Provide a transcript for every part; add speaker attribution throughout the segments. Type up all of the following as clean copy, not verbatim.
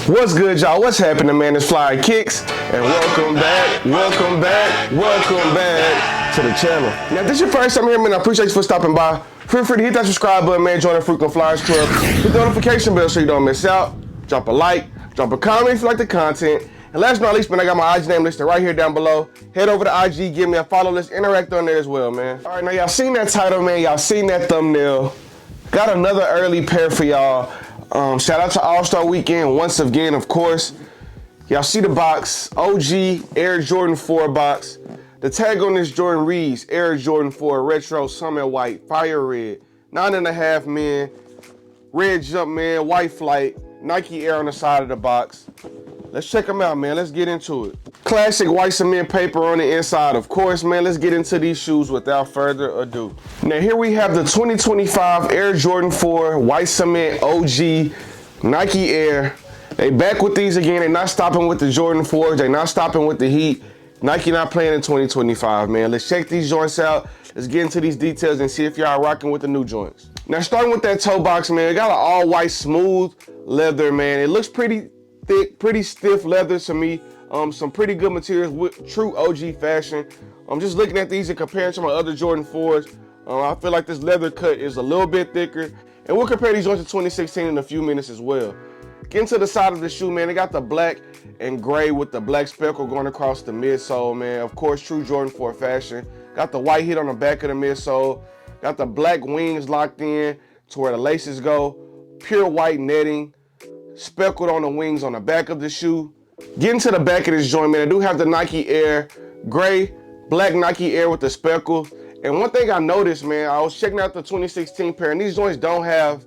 Speaker 1: What's good, y'all? What's happening, man? It's FLYEERRKicks, and welcome back to the channel. Now, if this is your first time here, man, I appreciate you for stopping by. Feel free to hit that subscribe button, man. Join the Frequent Flyers Club. Hit the notification bell so you don't miss out. Drop a like, drop a comment if you like the content. And last but not least, man, I got my IG name listed right here down below. Head over to IG, give me a follow, let's interact on there as well, man. All right, now y'all seen that title, man. Y'all seen that thumbnail. Got another early pair for y'all. Shout out to All-Star Weekend once again, of course. Y'all see the box, OG Air Jordan 4 box. The tag on this Jordan reads Air Jordan 4 Retro Summit White Fire Red, 9.5 men, red jump man, white flight, Nike Air on the side of the box. Let's check them out, man. Let's get into it. Classic white cement paper on the inside, of course, man. Let's get into these shoes without further ado. Now, here we have the 2025 Air Jordan 4 white cement OG Nike Air. They back with these again. They're not stopping with the Jordan 4s. They're not stopping with the Heat. Nike not playing in 2025, man. Let's check these joints out. Let's get into these details and see if y'all rocking with the new joints. Now, starting with that toe box, man, it got an all white smooth leather, man. It looks pretty thick, pretty stiff leather to me. Some pretty good materials with true OG fashion. I'm just looking at these and comparing to my other Jordan 4s. I feel like this leather cut is a little bit thicker. And we'll compare these joints to 2016 in a few minutes as well. Getting to the side of the shoe, man, they got the black and gray with the black speckle going across the midsole, man. Of course, true Jordan 4 fashion. Got the white hit on the back of the midsole. Got the black wings locked in to where the laces go. Pure white netting. Speckled on the wings on the back of the shoe. Getting to the back of this joint, man, I do have the Nike Air, gray, black Nike Air with the speckles. And one thing I noticed, man, I was checking out the 2016 pair, and these joints don't have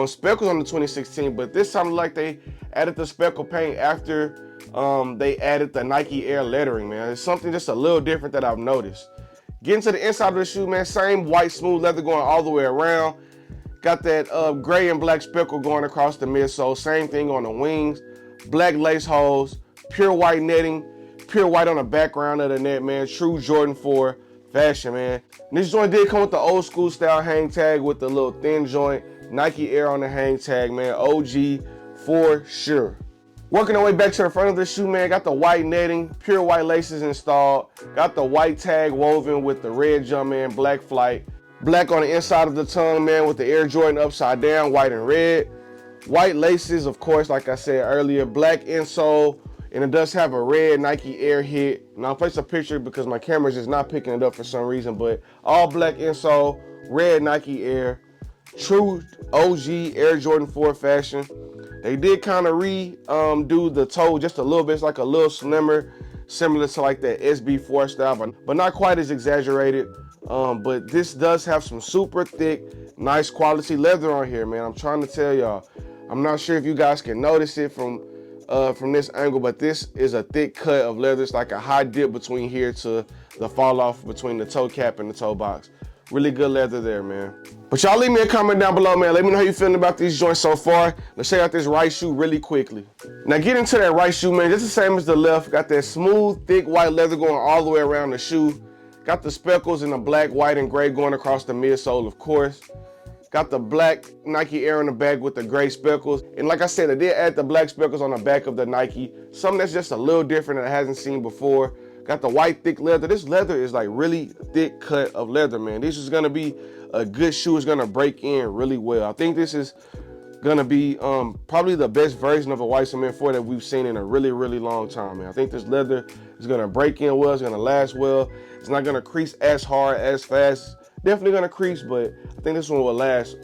Speaker 1: speckles on the 2016, but this time like they added the speckle paint after they added the Nike Air lettering, man. It's something just a little different that I've noticed. Getting to the inside of the shoe, man, same white smooth leather going all the way around. Got that gray and black speckle going across the midsole. Same thing on the wings. Black lace holes, pure white netting, pure white on the background of the net, man. True Jordan 4 fashion, man. And this joint did come with the old school style hang tag with the little thin joint. Nike Air on the hang tag, man. OG for sure. Working our way back to the front of the shoe, man. Got the white netting, pure white laces installed. Got the white tag woven with the red jump, man. Black flight. Black on the inside of the tongue, man, with the Air Jordan upside down, white and red. White laces, of course, like I said earlier. Black insole, and it does have a red Nike Air hit. And I'll place a picture because my camera's just not picking it up for some reason, but all black insole, red Nike Air. True OG Air Jordan 4 fashion. They did kind of redo the toe just a little bit. It's like a little slimmer, similar to like that SB4 style, but not quite as exaggerated. But this does have some super thick, nice quality leather on here, man. I'm trying to tell y'all. I'm not sure if you guys can notice it from this angle, but this is a thick cut of leather. It's like a high dip between here to the fall off between the toe cap and the toe box. Really good leather there, man. But y'all leave me a comment down below, man. Let me know how you feeling about these joints so far. Let's check out this right shoe really quickly. Now get into that right shoe, man. Just the same as the left. Got that smooth, thick white leather going all the way around the shoe. Got the speckles in the black, white, and gray going across the midsole, of course. Got the black Nike Air on the back with the gray speckles. And like I said, I did add the black speckles on the back of the Nike. Something that's just a little different that I hasn't seen before. Got the white thick leather. This leather is like really thick cut of leather, man. This is gonna be a good shoe. It's gonna break in really well. I think this is gonna be probably the best version of a white cement 4 that we've seen in a really, really long time, man. I think this leather is gonna break in well. It's gonna last well. It's not gonna crease as hard, as fast. Definitely gonna crease, but I think this one will last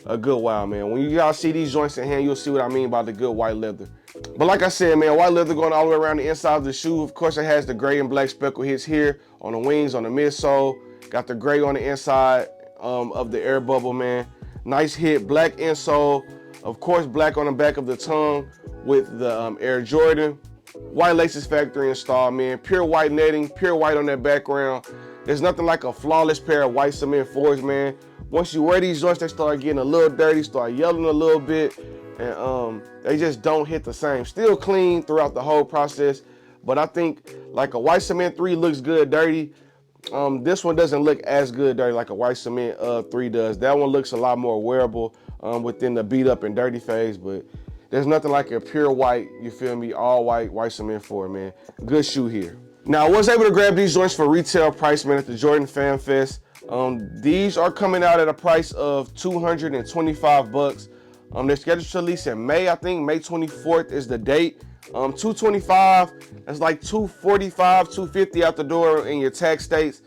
Speaker 1: a good while, man. When you guys see these joints in hand, you'll see what I mean by the good white leather. But like I said, man, white leather going all the way around the inside of the shoe. Of course, it has the gray and black speckle hits here on the wings, on the midsole. Got the gray on the inside of the air bubble, man. Nice hit, black insole. Of course, black on the back of the tongue with the Air Jordan. White laces factory installed, man. Pure white netting, pure white on that background. There's nothing like a flawless pair of white cement 4s, man. Once you wear these joints, they start getting a little dirty, start yelling a little bit, and they just don't hit the same. Still clean throughout the whole process, but I think like a white cement 3 looks good dirty. This one doesn't look as good dirty like a white cement 3 does. That one looks a lot more wearable within the beat up and dirty phase, but There's nothing like a pure white, you feel me, all white, white cement 4, man. Good shoe here. Now, I was able to grab these joints for retail price, man, at the Jordan Fan Fest. These are coming out at a price of $225. They're scheduled to release in May, I think. May 24th is the date. $225, that's like $245, $250 out the door in your tax states.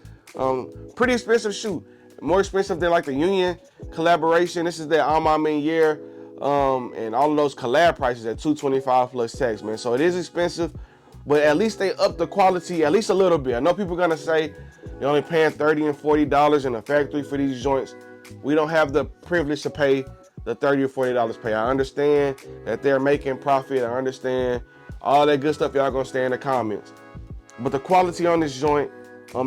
Speaker 1: Pretty expensive shoe. More expensive than like the Union collaboration. This is their Alma Meniere, and all of those collab prices at $225 plus tax, man. So it is expensive, but at least they up the quality at least a little bit. I know people are gonna say you're only paying $30 and $40 in the factory for these joints. We don't have the privilege to pay the $30 or $40 pay. I understand that they're making profit. I understand all that good stuff y'all gonna stay in the comments. But the quality on this joint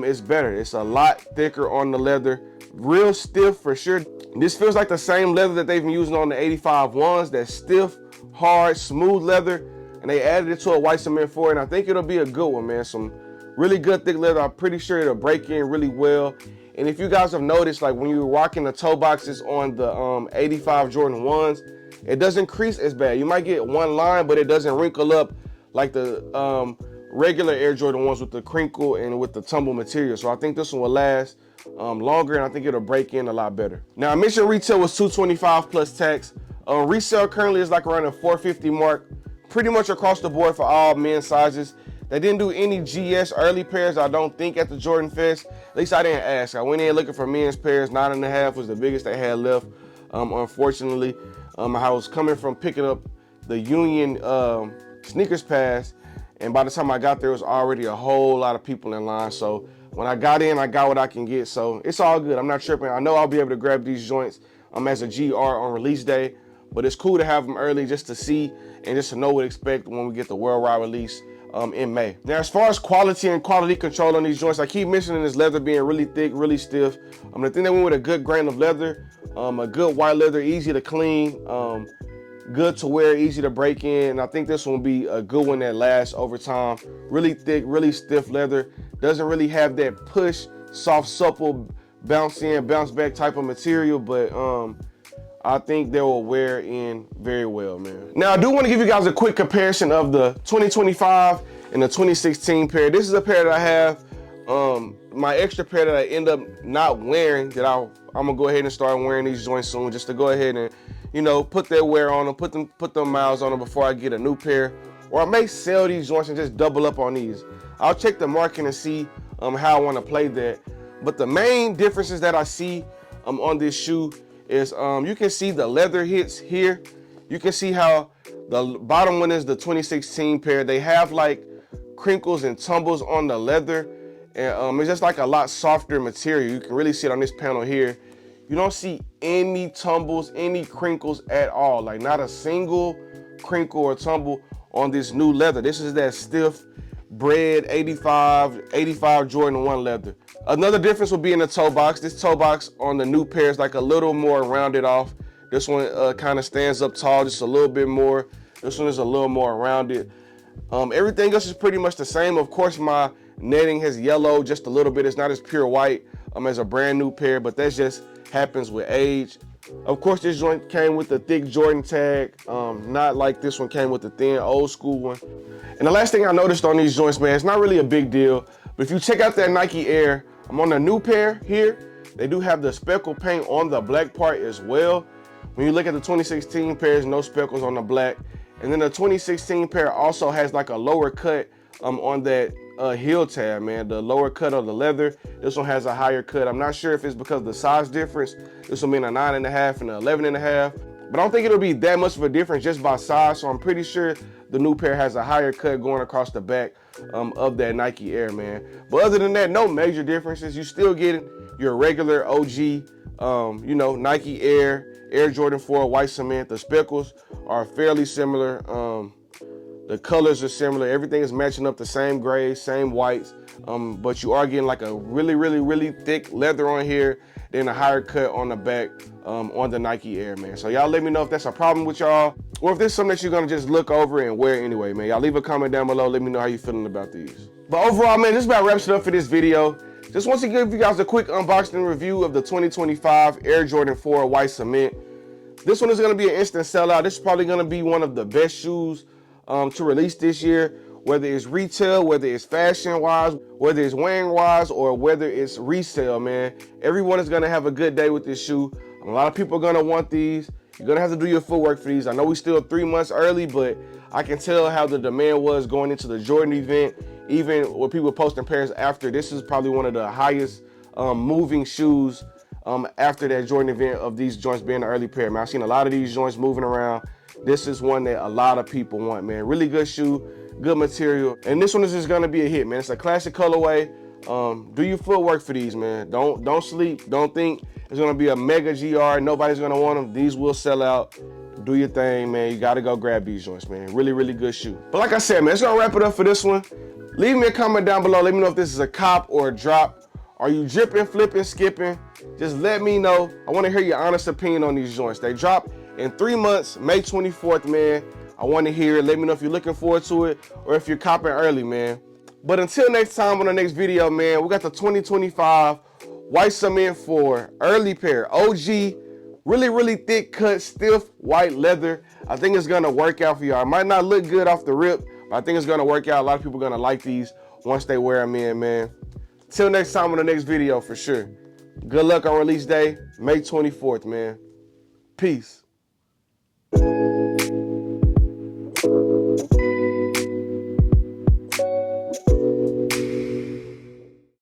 Speaker 1: is better. It's a lot thicker on the leather, real stiff for sure. This feels like the same leather that they've been using on the 85 ones, that stiff, hard, smooth leather, and they added it to a white cement 4, and I think it'll be a good one, man. Some really good thick leather. I'm pretty sure it'll break in really well. And if you guys have noticed, like when you're rocking the toe boxes on the 85 Jordan 1s, it doesn't crease as bad. You might get one line, but it doesn't wrinkle up like the regular Air Jordan 1s with the crinkle and with the tumble material. So I think this one will last longer, and I think it'll break in a lot better. Now, I mentioned retail was $225 plus tax. Resale currently is like around the $450 mark, pretty much across the board for all men's sizes. They didn't do any GS early pairs, I don't think, at the Jordan Fest. At least I didn't ask. I went in looking for men's pairs. 9.5 was the biggest they had left, unfortunately. I was coming from picking up the Union sneakers pass, and by the time I got there, it was already a whole lot of people in line. So when I got in, I got what I can get. So it's all good. I'm not tripping. I know I'll be able to grab these joints as a GR on release day, but it's cool to have them early just to see and just to know what to expect when we get the worldwide release in May. Now, as far as quality and quality control on these joints, I keep mentioning this leather being really thick, really stiff. The thing that went with a good grain of leather, a good white leather, easy to clean, good to wear, easy to break in. And I think this one will be a good one that lasts over time. Really thick, really stiff leather. Doesn't really have that push, soft, supple, bounce in, bounce back type of material, but I think they will wear in very well, man. Now, I do want to give you guys a quick comparison of the 2025 and the 2016 pair. This is a pair that I have, my extra pair that I end up not wearing, that I'm gonna go ahead and start wearing these joints soon, just to go ahead and, you know, put their wear on them, put them miles on them before I get a new pair. Or I may sell these joints and just double up on these. I'll check the market and see how I want to play that. But the main differences that I see on this shoe is you can see the leather hits here. You can see how the bottom one is the 2016 pair. They have like crinkles and tumbles on the leather, and it's just like a lot softer material. You can really see it on this panel here. You don't see any tumbles, any crinkles at all. Like not a single crinkle or tumble on this new leather. This is that stiff bread 85 Jordan 1 leather. Another difference will be in the toe box. This toe box on the new pair is like a little more rounded off. This one kind of stands up tall just a little bit more. This one is a little more rounded. Everything else is pretty much the same. Of course, my netting has yellowed just a little bit. It's not as pure white as a brand new pair, but that just happens with age. Of course, this joint came with the thick Jordan tag, not like this one came with the thin old school one. And the last thing I noticed on these joints, man, it's not really a big deal, but if you check out that Nike Air, I'm on the new pair here, they do have the speckle paint on the black part as well. When you look at the 2016 pairs, no speckles on the black. And then the 2016 pair also has like a lower cut on that heel tab, man, the lower cut of the leather. This one has a higher cut. I'm not sure if it's because of the size difference. This will mean a 9.5 and an 11.5, but I don't think it'll be that much of a difference just by size. So I'm pretty sure the new pair has a higher cut going across the back of that Nike Air, man. But other than that, no major differences. You still get your regular OG, you know, Nike Air Jordan 4 white cement. The speckles are fairly similar. The colors are similar. Everything is matching up the same grays, same whites. But you are getting like a really thick leather on here, then a higher cut on the back on the Nike Air, man. So y'all let me know if that's a problem with y'all, or if there's something that you're gonna just look over and wear anyway, man. Y'all leave a comment down below. Let me know how you feeling about these. But overall, man, this about wraps it up for this video. Just want to give you guys a quick unboxing review of the 2025 Air Jordan 4 white cement. This one is going to be an instant sellout. This is probably going to be one of the best shoes to release this year, whether it's retail, whether it's fashion-wise, whether it's wearing-wise, or whether it's resale, man. Everyone is going to have a good day with this shoe. A lot of people are going to want these. You're going to have to do your footwork for these. I know we're still 3 months early, but I can tell how the demand was going into the Jordan event, even with people posting pairs after. This is probably one of the highest moving shoes after that Jordan event of these joints being the early pair, man. I've seen a lot of these joints moving around. This is one that a lot of people want, man. Really good shoe, good material. And this one is just gonna be a hit, man. It's a classic colorway. Do your footwork for these, man. Don't sleep. Don't think it's gonna be a mega GR. Nobody's gonna want them. These will sell out. Do your thing, man. You gotta go grab these joints, man. Really, really good shoe. But like I said, man, it's gonna wrap it up for this one. Leave me a comment down below. Let me know if this is a cop or a drop. Are you dripping, flipping, skipping? Just let me know. I want to hear your honest opinion on these joints. They drop in 3 months, May 24th, man. I want to hear it. Let me know if you're looking forward to it or if you're copping early, man. But until next time on the next video, man, we got the 2025 White Cement 4 early pair. OG, really, really thick cut, stiff white leather. I think it's going to work out for y'all. It might not look good off the rip, but I think it's going to work out. A lot of people are going to like these once they wear them in, man. Till next time on the next video, for sure. Good luck on release day, May 24th, man. Peace.